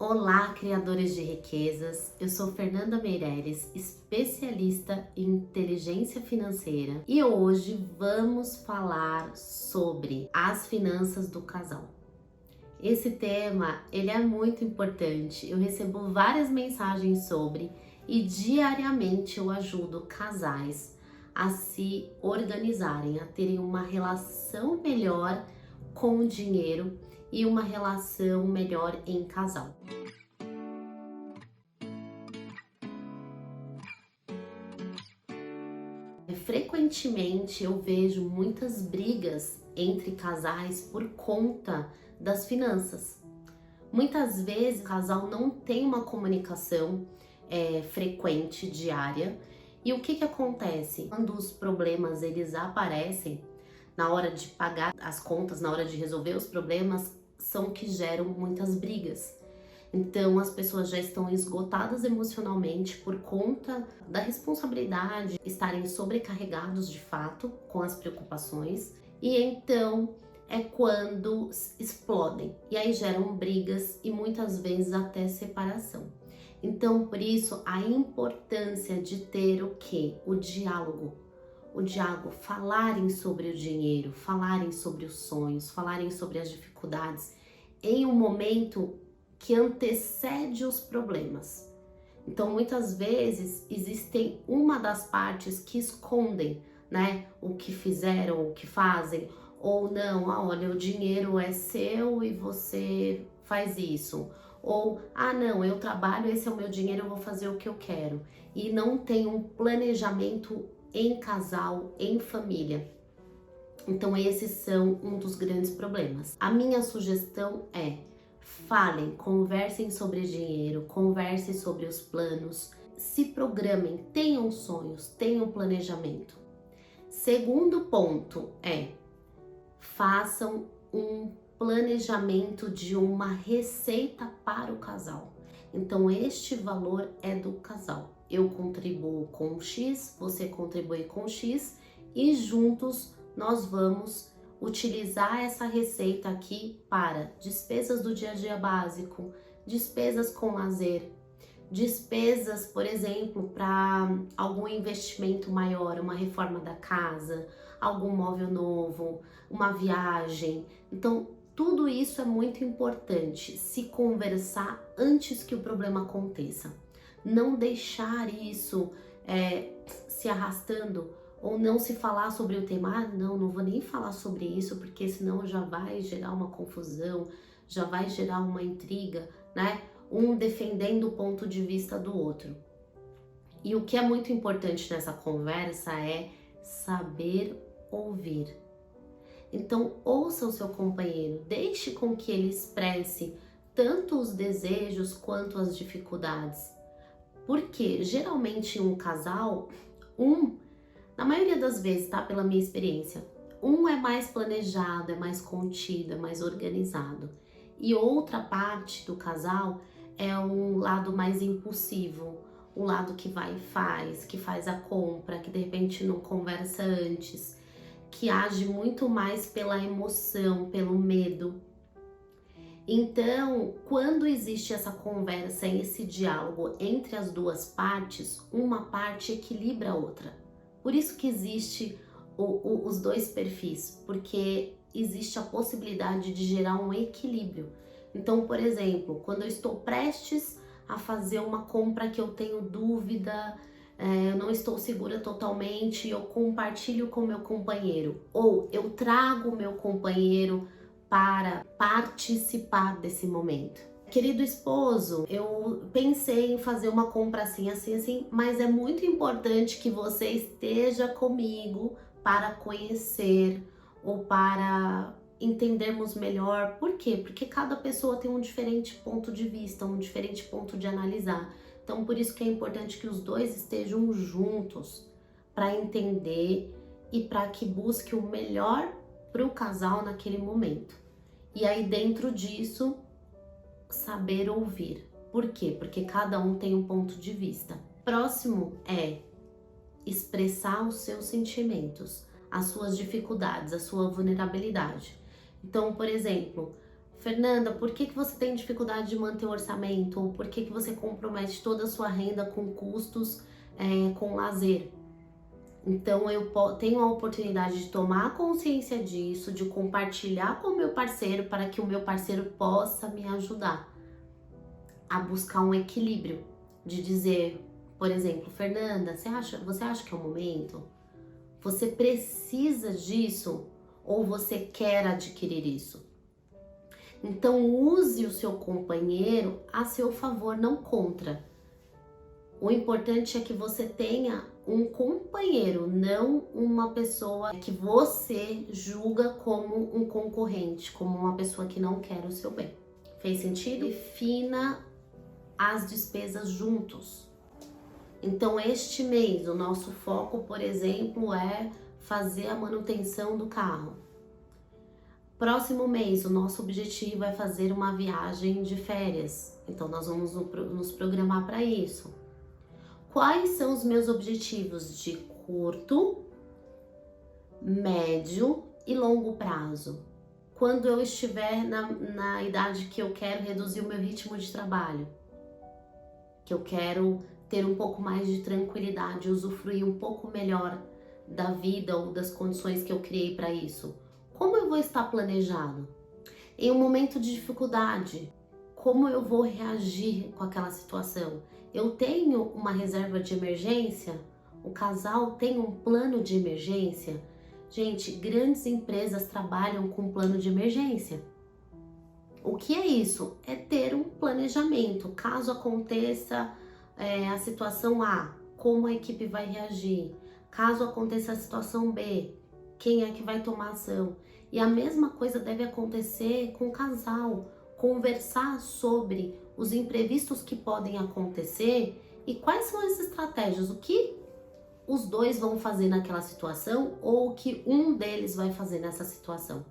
Olá, criadores de riquezas! Eu sou Fernanda Meireles, especialista em inteligência financeira, e hoje vamos falar sobre as finanças do casal. Esse tema, ele é muito importante. Eu recebo várias mensagens sobre e diariamente eu ajudo casais a se organizarem, a terem uma relação melhor com o dinheiro e uma relação melhor em casal. Frequentemente eu vejo muitas brigas entre casais por conta das finanças. Muitas vezes o casal não tem uma comunicação frequente, diária, e o que acontece? Quando os problemas eles aparecem, na hora de pagar as contas, na hora de resolver os problemas, são que geram muitas brigas. Então as pessoas já estão esgotadas emocionalmente por conta da responsabilidade, estarem sobrecarregados de fato com as preocupações, e então é quando explodem e aí geram brigas e muitas vezes até separação. Então por isso a importância de ter o que? O diálogo, falarem sobre o dinheiro, falarem sobre os sonhos, falarem sobre as dificuldades em um momento que antecede os problemas. Então, muitas vezes existem uma das partes que escondem, né, o que fizeram, o que fazem, ou não, olha, o dinheiro é seu e você faz isso. Ou, não, eu trabalho, esse é o meu dinheiro, eu vou fazer o que eu quero. E não tem um planejamento em casal, em família. Então, esses são um dos grandes problemas. A minha sugestão é: falem, conversem sobre dinheiro, conversem sobre os planos, se programem, tenham sonhos, tenham planejamento. Segundo ponto é: façam um planejamento de uma receita para o casal. Então, este valor é do casal. Eu contribuo com X, você contribui com X e juntos nós vamos utilizar essa receita aqui para despesas do dia a dia básico, despesas com lazer, despesas, por exemplo, para algum investimento maior, uma reforma da casa, algum móvel novo, uma viagem. Então, tudo isso é muito importante, se conversar antes que o problema aconteça. Não deixar isso se arrastando, ou não se falar sobre o tema, não vou nem falar sobre isso, porque senão já vai gerar uma confusão, já vai gerar uma intriga, né? Um defendendo o ponto de vista do outro. E o que é muito importante nessa conversa é saber ouvir. Então, ouça o seu companheiro, deixe com que ele expresse tanto os desejos quanto as dificuldades. Porque geralmente em um casal, na maioria das vezes, tá? Pela minha experiência, um é mais planejado, é mais contido, é mais organizado. E outra parte do casal é um lado mais impulsivo, um lado que vai e que faz a compra, que de repente não conversa antes, que age muito mais pela emoção, pelo medo. Então, quando existe essa conversa, esse diálogo entre as duas partes, uma parte equilibra a outra. Por isso que existe os dois perfis, porque existe a possibilidade de gerar um equilíbrio. Então, por exemplo, quando eu estou prestes a fazer uma compra que eu tenho dúvida, eu não estou segura totalmente, eu compartilho com meu companheiro, ou eu trago o meu companheiro para participar desse momento. Querido esposo, eu pensei em fazer uma compra assim, mas é muito importante que você esteja comigo para conhecer ou para entendermos melhor. Por quê? Porque cada pessoa tem um diferente ponto de vista, um diferente ponto de analisar. Então, por isso que é importante que os dois estejam juntos para entender e para que busque o melhor para o casal naquele momento. E aí, dentro disso, saber ouvir. Por quê? Porque cada um tem um ponto de vista. Próximo é expressar os seus sentimentos, as suas dificuldades, a sua vulnerabilidade. Então, por exemplo, Fernanda, por que você tem dificuldade de manter o orçamento? Ou por que você compromete toda a sua renda com custos, com lazer? Então eu tenho a oportunidade de tomar consciência disso, de compartilhar com o meu parceiro para que o meu parceiro possa me ajudar a buscar um equilíbrio, de dizer, por exemplo, Fernanda, você acha que é o momento? Você precisa disso ou você quer adquirir isso? Então use o seu companheiro a seu favor, não contra. O importante é que você tenha um companheiro, não uma pessoa que você julga como um concorrente, como uma pessoa que não quer o seu bem. Fez sentido? Defina as despesas juntos. Então, este mês, o nosso foco, por exemplo, é fazer a manutenção do carro. Próximo mês, o nosso objetivo é fazer uma viagem de férias. Então, nós vamos nos programar para isso. Quais são os meus objetivos de curto, médio e longo prazo? Quando eu estiver na idade que eu quero reduzir o meu ritmo de trabalho, que eu quero ter um pouco mais de tranquilidade, usufruir um pouco melhor da vida ou das condições que eu criei para isso. Como eu vou estar planejado? Em um momento de dificuldade, como eu vou reagir com aquela situação? Eu tenho uma reserva de emergência? O casal tem um plano de emergência? Gente, grandes empresas trabalham com plano de emergência. O que é isso? É ter um planejamento. Caso aconteça a situação A, como a equipe vai reagir? Caso aconteça a situação B, quem é que vai tomar ação? E a mesma coisa deve acontecer com o casal. Conversar sobre os imprevistos que podem acontecer e quais são as estratégias, o que os dois vão fazer naquela situação ou o que um deles vai fazer nessa situação.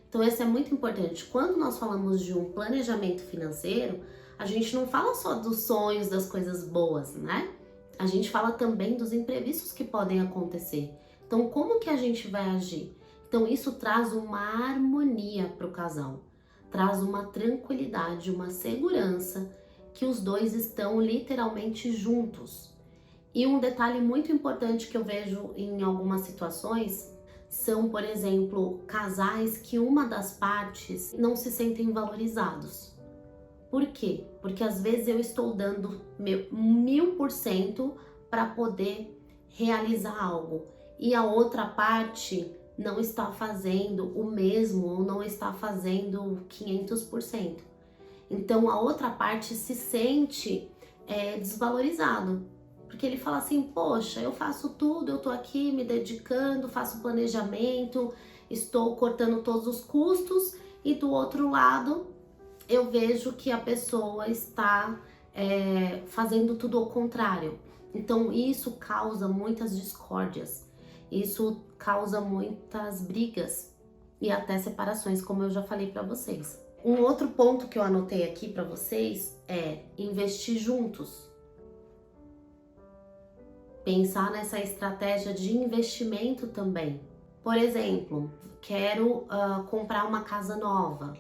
Então, isso é muito importante. Quando nós falamos de um planejamento financeiro, a gente não fala só dos sonhos, das coisas boas, né? A gente fala também dos imprevistos que podem acontecer. Então, como que a gente vai agir? Então, isso traz uma harmonia para o casal, traz uma tranquilidade, uma segurança que os dois estão literalmente juntos. E um detalhe muito importante que eu vejo em algumas situações são, por exemplo, casais que uma das partes não se sentem valorizados. Por quê? Porque às vezes eu estou dando meu 1000% para poder realizar algo e a outra parte não está fazendo o mesmo ou não está fazendo 500%. Então a outra parte se sente desvalorizado. Porque ele fala assim, poxa, eu faço tudo, eu tô aqui me dedicando, faço planejamento, estou cortando todos os custos e do outro lado eu vejo que a pessoa está fazendo tudo ao contrário. Então isso causa muitas discórdias, isso causa muitas brigas e até separações, como eu já falei para vocês. Um outro ponto que eu anotei aqui para vocês é investir juntos. Pensar nessa estratégia de investimento também. Por exemplo, quero comprar uma casa nova,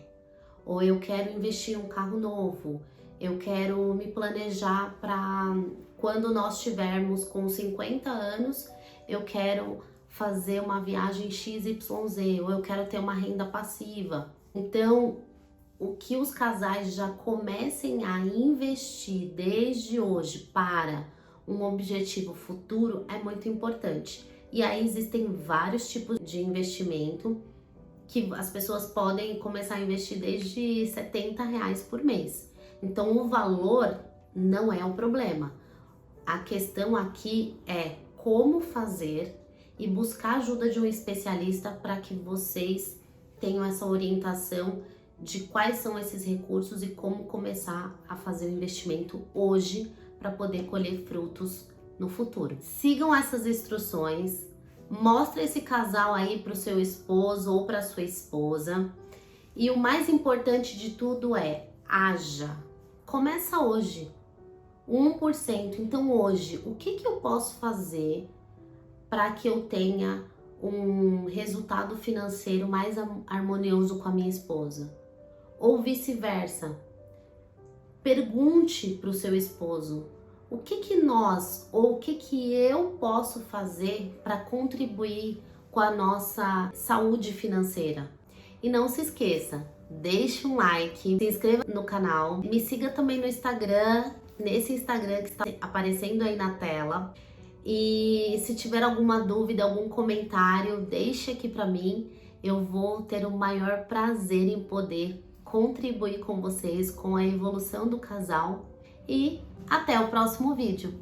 ou eu quero investir em um carro novo, eu quero me planejar para quando nós tivermos com 50 anos, eu quero fazer uma viagem XYZ, ou eu quero ter uma renda passiva. Então, o que os casais já comecem a investir desde hoje para um objetivo futuro é muito importante. E aí existem vários tipos de investimento que as pessoas podem começar a investir desde R$ 70 por mês. Então o valor não é o problema. A questão aqui é como fazer e buscar a ajuda de um especialista para que vocês tenham essa orientação de quais são esses recursos e como começar a fazer o investimento hoje para poder colher frutos no futuro. Sigam essas instruções, mostre esse casal aí para o seu esposo ou para sua esposa. E o mais importante de tudo é haja. Começa hoje, 1%. Então hoje, o que eu posso fazer para que eu tenha um resultado financeiro mais harmonioso com a minha esposa? ou vice-versa. Pergunte para o seu esposo: o que que nós ou o que que eu posso fazer para contribuir com a nossa saúde financeira? E não se esqueça, deixe um like, se inscreva no canal, me siga também no Instagram, nesse Instagram que está aparecendo aí na tela. E se tiver alguma dúvida, algum comentário, deixe aqui para mim. Eu vou ter o maior prazer em poder contribuir com vocês com a evolução do casal. E até o próximo vídeo.